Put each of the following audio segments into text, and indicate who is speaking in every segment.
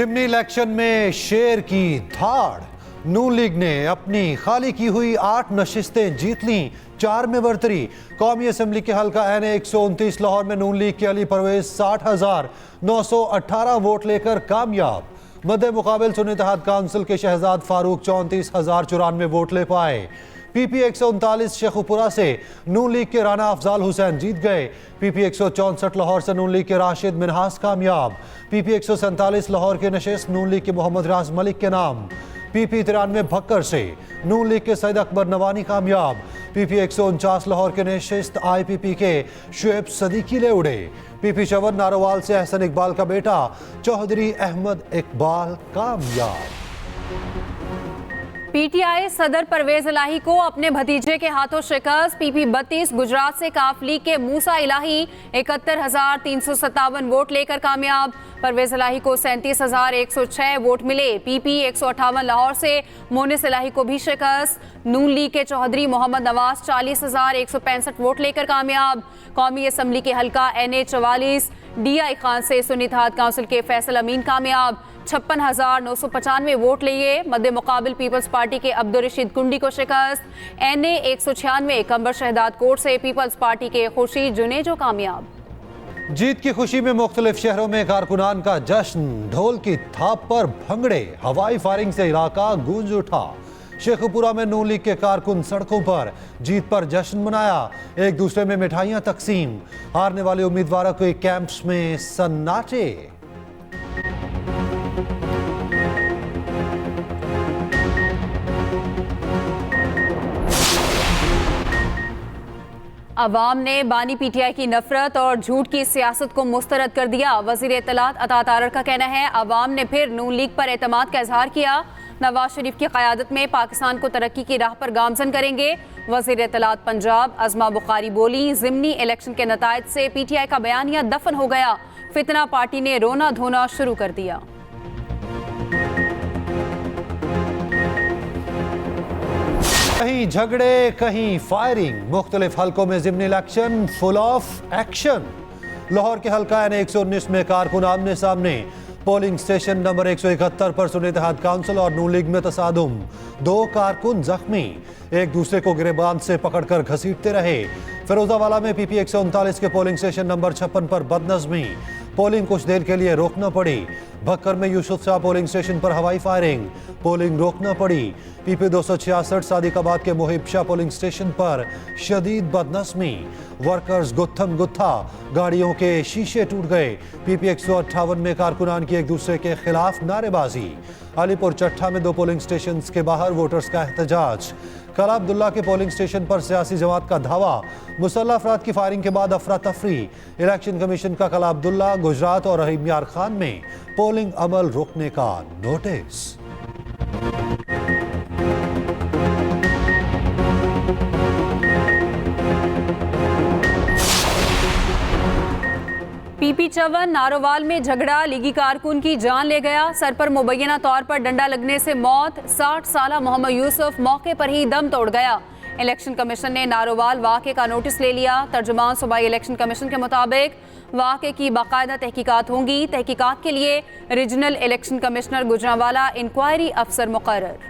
Speaker 1: ज़िमनी election में शेर की धाड़, नून लीग ने अपनी खाली की हुई 8 नशिस्तें जीत लीं, 4 में बरतरी। कौमी असम्बली के हल्का NA 129 लाहौर में नून लीग के अली परवेज 60,918 वोट लेकर कामयाब। मद्दे मुकाबिल सुन्नी इत्तेहाद काउंसिल के शहजाद फारूक 34,094 वोट ले पाए। PP 139 शेखुपुरा से नून लीग के राना अफजाल हुसैन जीत गए। PP 164 लाहौर से नून लीग के राशिद मिनहास कामयाब। PP 147 लाहौर के नशिस्त नून लीग के मोहम्मद राज मलिक के नाम। PP 93 भक्कर से नून लीग के सैयद अकबर नवानी कामयाब। PP 149 लाहौर के नशिस्त IPP के शुएब सदीकी ले उड़े। PP 54 नारोवाल से एहसन इकबाल का बेटा चौधरी अहमद इकबाल कामयाब।
Speaker 2: PTI सदर परवेज इलाही को अपने भतीजे के हाथों शिकस्त। PP 32 गुजरात से काफ लीग के मूसा इलाही 71,357 वोट लेकर कामयाब। परवेज इलाही को 37,106 वोट मिले। PP 158 लाहौर से मोनिस इलाही को भी शिकस्त। नून लीग के चौधरी मोहम्मद नवाज 40,165 वोट लेकर कामयाब। कौमी असम्बली के हल्का NA 44 DI खान से सुन्नी इत्तेहाद काउंसिल के फैसल अमीन कामयाब। 56,995 वोट लिए। मद्दे मुकाबिल पीपल्स पार्टी के अब्दुल रशीद कुंडी को शिकस्त। NA 196 कंबर शहदाद कोट से पीपल्स पार्टी के खुर्शीद जुनेजो कामयाब।
Speaker 1: जीत की खुशी में मुख्तलिफ शहरों में कारकुनान का जश्न, ढोल की थाप पर भंगड़े, हवाई फायरिंग से इलाका गूंज उठा। शेखुपुरा में नून लीग के कारकुन सड़कों पर जीत पर जश्न मनाया, एक दूसरे में मिठाइयां तकसीम। हारने वाले उम्मीदवारों के कैंप्स में सन्नाटे।
Speaker 2: अवाम ने बानी PTI की नफरत और झूठ की सियासत को मुस्तरद कर दिया। वजीर इत्तलात अता तारर का कहना है अवाम ने फिर नून लीग पर एतमाद का इजहार किया। नवाज शरीफ की क़यादत में पाकिस्तान को तरक्की की राह पर गामजन करेंगे। वजीर इत्तलात पंजाब अज़मा बुखारी बोली, ज़िमनी इलेक्शन के नताइज से PTI का बयानिया दफन हो गया, फितना पार्टी ने रोना धोना शुरू कर दिया।
Speaker 1: कहीं झगड़े कहीं फायरिंग, मुख्तलिफ हल्कों में ज़िमनी election full of action. Lahore के हल्का NA 119 में कारकुन आमने सामने। पोलिंग स्टेशन नंबर 171 पर सुन्नी इत्तेहाद काउंसिल और नून लीग में तसादुम, 2 कारकुन जख्मी, एक दूसरे को गिरेबान से पकड़कर घसीटते रहे। फिरोजावाला में PP 139 के पोलिंग स्टेशन नंबर 56 पर बदनज़मी, पोलिंग कुछ देर के लिए रोकना पड़ी। भक्कर में यूसुफ शाह पोलिंग स्टेशन पर हवाई फायरिंग, पोलिंग रोकना पड़ी। PP 266 सादिकाबाद के मुहिब शाह पोलिंग स्टेशन पर शदीद बदनज़मी, वर्कर्स गुत्थम गुत्था, गाड़ियों के शीशे टूट गए। PP 158 में कारकुनान की एक दूसरे के खिलाफ नारेबाजी। अलीपुर चट्ठा में 2 पोलिंग स्टेशन के बाहर वोटर्स का एहतजाज। कला अब्दुल्ला के पोलिंग स्टेशन पर सियासी जमात का धावा, मुसल्लह अफराद की फायरिंग के बाद अफरा तफरी। इलेक्शन कमीशन का कला अब्दुल्ला, गुजरात और रहीम यार खान में पोलिंग अमल रोकने का नोटिस।
Speaker 2: PP 54 नारोवाल में झगड़ा, लीगी कारकुन की जान ले गया, सर पर मुबैना तौर पर डंडा लगने से मौत। 60 साला मोहम्मद यूसुफ मौके पर ही दम तोड़ गया। इलेक्शन कमीशन ने नारोवाल वाक़े का नोटिस ले लिया। तर्जुमान सूबाई इलेक्शन कमीशन के मुताबिक वाक़े की बाकायदा तहकीकात होंगी। तहकीकात के लिए regional election commissioner Gujranwala inquiry अफसर मुकर्रर।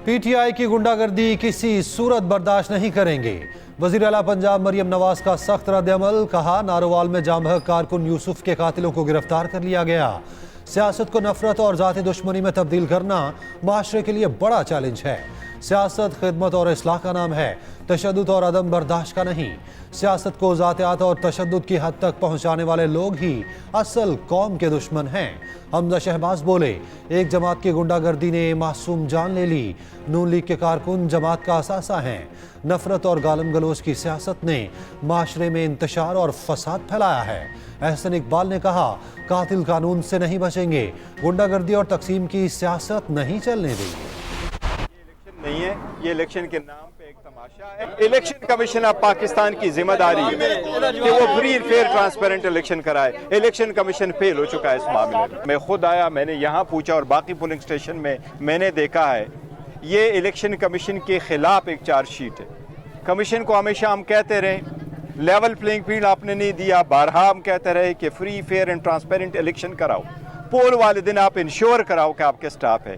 Speaker 1: PTI की गुंडागर्दी किसी सूरत बर्दाश्त नहीं करेंगे। वज़ीर आला पंजाब मरियम नवाज का सख्त रद्द-ए-अमल, कहा नारोवाल में जामबहक कारकुन यूसुफ के कातिलों को गिरफ्तार कर लिया गया। सियासत को नफरत और ज़ाती दुश्मनी में तब्दील करना माशरे के लिए बड़ा चैलेंज है। सियासत खिदमत और इस्लाह का नाम है, तशद्दुद और अदम बर्दाश्त का नहीं। सियासत को ज़ातियात और तशद्दुद की हद तक पहुँचाने वाले लोग ही असल कौम के दुश्मन हैं। हमजा शहबाज बोले, एक जमात की गुंडागर्दी ने मासूम जान ले ली। नून लीग के कारकुन जमात का असासा हैं। नफरत और गालम गलोच की सियासत ने माशरे में इंतशार और फसाद फैलाया है। एहसन इकबाल ने कहा, कातिल कानून से नहीं बचेंगे, गुंडागर्दी और तकसीम की सियासत नहीं चलने देंगे।
Speaker 3: नहीं है, ये इलेक्शन के नाम पे एक तमाशा है। इलेक्शन कमीशन ऑफ पाकिस्तान की जिम्मेदारी है कि वो फ्री फेयर ट्रांसपेरेंट इलेक्शन कराए। इलेक्शन कमीशन फेल हो चुका है इस मामले में। मैं खुद आया, मैंने यहाँ पूछा और बाकी पोलिंग स्टेशन में मैंने देखा है, ये इलेक्शन कमीशन के खिलाफ एक चार्जशीट है कमीशन को हमेशा हम कहते रहे लेवल प्लेइंग फील्ड आपने नहीं दिया, बारहा हम कहते रहे कि free fair and transparent election कराओ, पोल वाले दिन आप इंश्योर कराओ कि आपके स्टाफ है।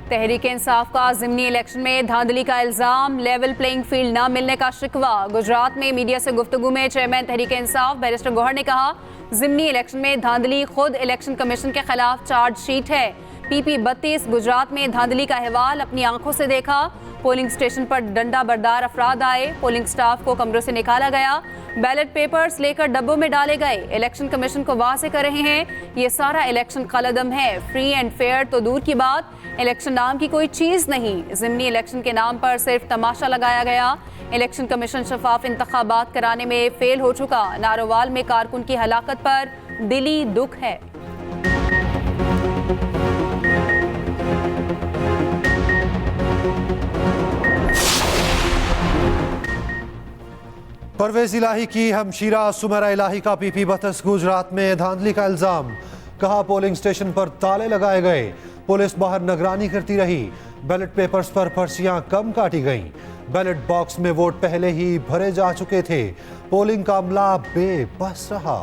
Speaker 2: तहरीक इंसाफ का ज़िमनी इलेक्शन में धांधली का इल्जाम, लेवल प्लेइंग फील्ड न मिलने का शिकवा। गुजरात में मीडिया से गुफ्तगू में चेयरमैन तहरीक इंसाफ बैरिस्टर गौहर ने कहा, ज़िमनी इलेक्शन में धांधली खुद इलेक्शन कमीशन के खिलाफ चार्जशीट है। PP 32 गुजरात में धांधली का अहवाल अपनी आंखों से देखा। पोलिंग स्टेशन पर डंडा बरदार अफराद आए, पोलिंग स्टाफ को कमरों से निकाला गया, बैलेट पेपर्स लेकर डब्बों में डाले गए। इलेक्शन कमीशन को वाज़े कर रहे हैं ये सारा इलेक्शन कलअदम है, फ्री एंड फेयर तो दूर की बात, इलेक्शन नाम की कोई चीज़ नहीं। ज़िमनी इलेक्शन के नाम पर सिर्फ तमाशा लगाया गया। इलेक्शन कमीशन शफाफ इंतखाबात कराने में फेल हो चुका। नारोवाल में कारकुन की हलाकत पर दिली दुख है।
Speaker 1: परवेज इलाही की हमशीरा सुमेरा इलाही का PP 32 गुजरात में धांधली का इल्जाम। कहा पोलिंग स्टेशन पर ताले लगाए गए, पुलिस बाहर निगरानी करती रही, बैलेट पेपर्स पर पर्चियां कम काटी गईं, बैलेट बॉक्स में वोट पहले ही भरे जा चुके थे, पोलिंग का अमला बेबस रहा।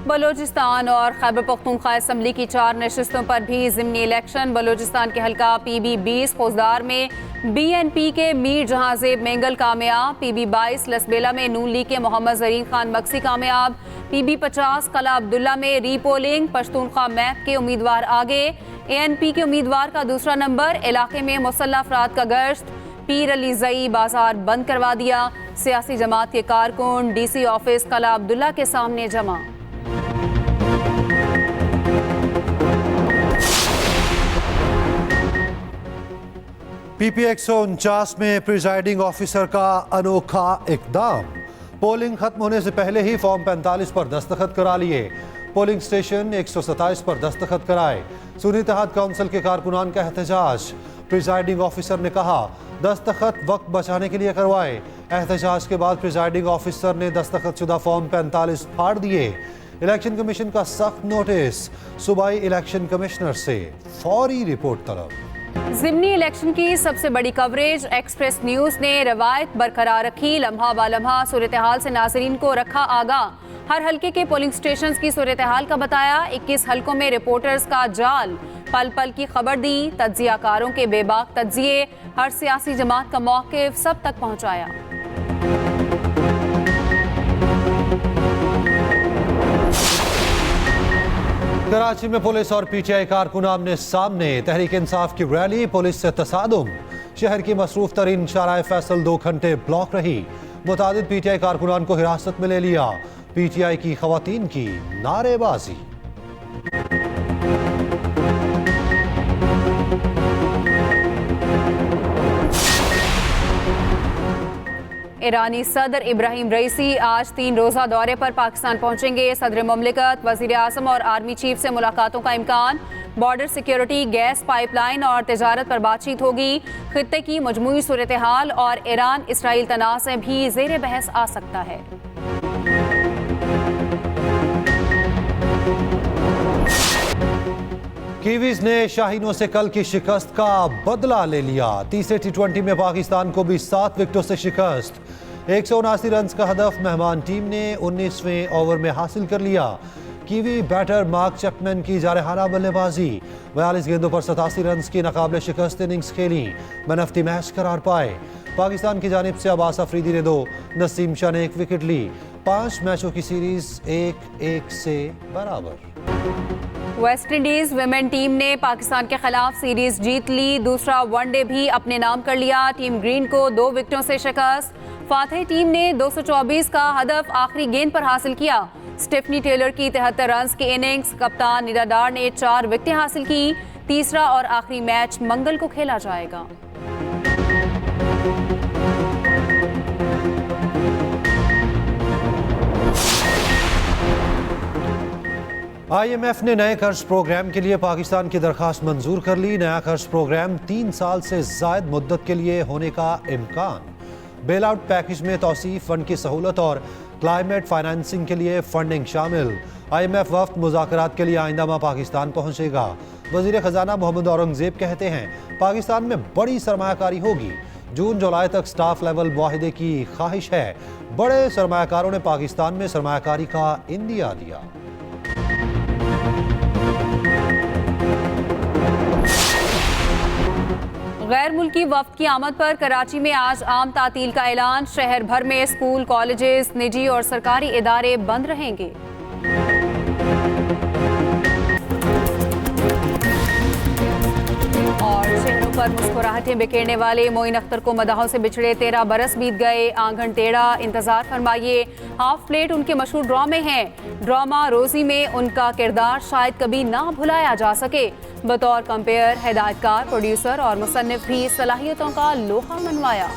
Speaker 2: बलोचिस्तान और खैबर पख्तूनख्वा असम्बली की 4 नशिस्तों पर भी ज़िमनी इलेक्शन। बलोचिस्तान के हल्का PB 20 खोजदार में BNP के मीर जहांजेब मेंगल कामयाब, PB 22 लसबेला में नून लीग के मोहम्मद जरीन खान मक्सी कामयाब, PB 50 कला अब्दुल्ला में रीपोलिंग, पश्तूनख्वा मैप के उम्मीदवार आगे, ANP के उम्मीदवार का दूसरा नंबर, इलाके में मुसल्लह अफराद का गश्त, पीर अली जई बाजार बंद करवा दिया, सियासी जमात के कारकुन DC ऑफिस कला अब्दुल्ला के सामने जमा।
Speaker 1: PP 149 में प्रिजाइडिंग ऑफिसर का अनोखा इकदाम, पोलिंग खत्म होने से पहले ही फॉर्म 45 पर दस्तखत करा लिए, पोलिंग स्टेशन 127 पर दस्तखत कराए। सुन्नी इत्तेहाद काउंसिल के कारकुनान का एहतजाज, प्रिजाइडिंग ऑफिसर ने कहा दस्तखत वक्त बचाने के लिए करवाए। एहतजाज के बाद प्रिजाइडिंग ऑफिसर ने दस्तखत शुदा फॉर्म 45 फाड़ दिए। इलेक्शन कमीशन का सख्त नोटिस, सूबाई इलेक्शन कमिश्नर से फौरी रिपोर्ट तलब।
Speaker 2: ज़िमनी इलेक्शन की सबसे बड़ी कवरेज एक्सप्रेस न्यूज़ ने रवायत बरकरार रखी, लम्हा बालम्हा सूरत हाल से नाजरीन को रखा आगाह। हर हल्के के पोलिंग स्टेशन की सूरत हाल का बताया, 21 हल्कों में रिपोर्टर्स का जाल, पल पल की खबर दी, तज्जियाकारों के बेबाक तज्जिए, हर सियासी जमात का मौक़िफ़ सब तक पहुँचाया।
Speaker 1: कराची में पुलिस और PTI कारकुन आमने सामने, तहरीक इंसाफ की रैली, पुलिस से तसादुम, शहर की मसरूफ तरीन शाराए फैसल 2 घंटे ब्लॉक रही, मुतादिद PTI कारकुनान को हिरासत में ले लिया, PTI की खवातीन की नारेबाजी।
Speaker 2: ईरानी सदर इब्राहिम रईसी आज 3 रोज़ा दौरे पर पाकिस्तान पहुंचेंगे। सदर मुमलिकत, वज़ीर आज़म और आर्मी चीफ से मुलाकातों का इम्कान, बॉर्डर सिक्योरिटी, गैस पाइपलाइन और तिजारत पर बातचीत होगी। खित्ते की मजमूई सूरत हाल और ईरान इसराइल तनाज़ भी ज़ेर बहस आ सकता है।
Speaker 1: कीवीज ने शाहीनों से कल की शिकस्त का बदला ले लिया। तीसरे T20 में पाकिस्तान को भी 7 विकेटों से शिकस्त। 179 रन का हदफ मेहमान टीम ने 19वें ओवर में हासिल कर लिया। कीवी बैटर मार्क चैपमैन की जारहाना बल्लेबाजी, 42 गेंदों पर 87 रन की नाकाबिले शिकस्त इनिंग्स खेली, मैन ऑफ द मैच करार पाए। पाकिस्तान की जानिब से अब्बास अफरीदी ने 2, नसीम शाह ने 1 विकेट ली। 5 मैचों की सीरीज 1-1 से बराबर।
Speaker 2: वेस्ट इंडीज विमेन टीम ने पाकिस्तान के खिलाफ सीरीज जीत ली, दूसरा वनडे भी अपने नाम कर लिया। टीम ग्रीन को 2 विकेटों से शिकस्त। फातेह टीम ने 224 का हदफ आखिरी गेंद पर हासिल किया। स्टेफनी टेलर की 73 रन की इनिंग्स, कप्तान निदा डार ने 4 विकेटें हासिल की। तीसरा और आखिरी मैच मंगल को खेला जाएगा।
Speaker 1: IMF ने नए कर्ज प्रोग्राम के लिए पाकिस्तान की दरखास्त मंजूर कर ली। नया कर्ज प्रोग्राम 3 साल से जायद मुद्दत के लिए होने का इम्कान। बेल आउट पैकेज में तौसीफ, फंड की सहूलत और क्लाइमेट फाइनेंसिंग के लिए फंडिंग शामिल। IMF वफ्द मुज़ाकरात के लिए आइंदा माह पाकिस्तान पहुंचेगा। वज़ीर ख़जाना मोहम्मद औरंगज़ेब कहते हैं पाकिस्तान में बड़ी सरमायाकारी होगी। जून जुलाई तक स्टाफ लेवल मुआहिदे की ख्वाहिश है। बड़े सरमायाकारों ने पाकिस्तान में सरमायाकारी का इंदिया दिया।
Speaker 2: गैर मुल्की वफ्द की आमद पर कराची में आज आम तातील का ऐलान। शहर भर में स्कूल, कॉलेजेस, निजी और सरकारी इदारे बंद रहेंगे। और चेहरों पर मुस्कुराहटें बिखेरने वाले मोइन अख्तर को मदाहों से बिछड़े 13 बरस बीत गए। आंगन टेढ़ा, इंतजार फरमाइए। हाफ प्लेट उनके मशहूर ड्रामे हैं। ड्रामा रोजी में उनका किरदार शायद कभी ना भुलाया जा सके। बतौर कंपेयर, हिदायतकार, प्रोड्यूसर और मुसन्निफ भी सलाहियतों का लोहा मनवाया।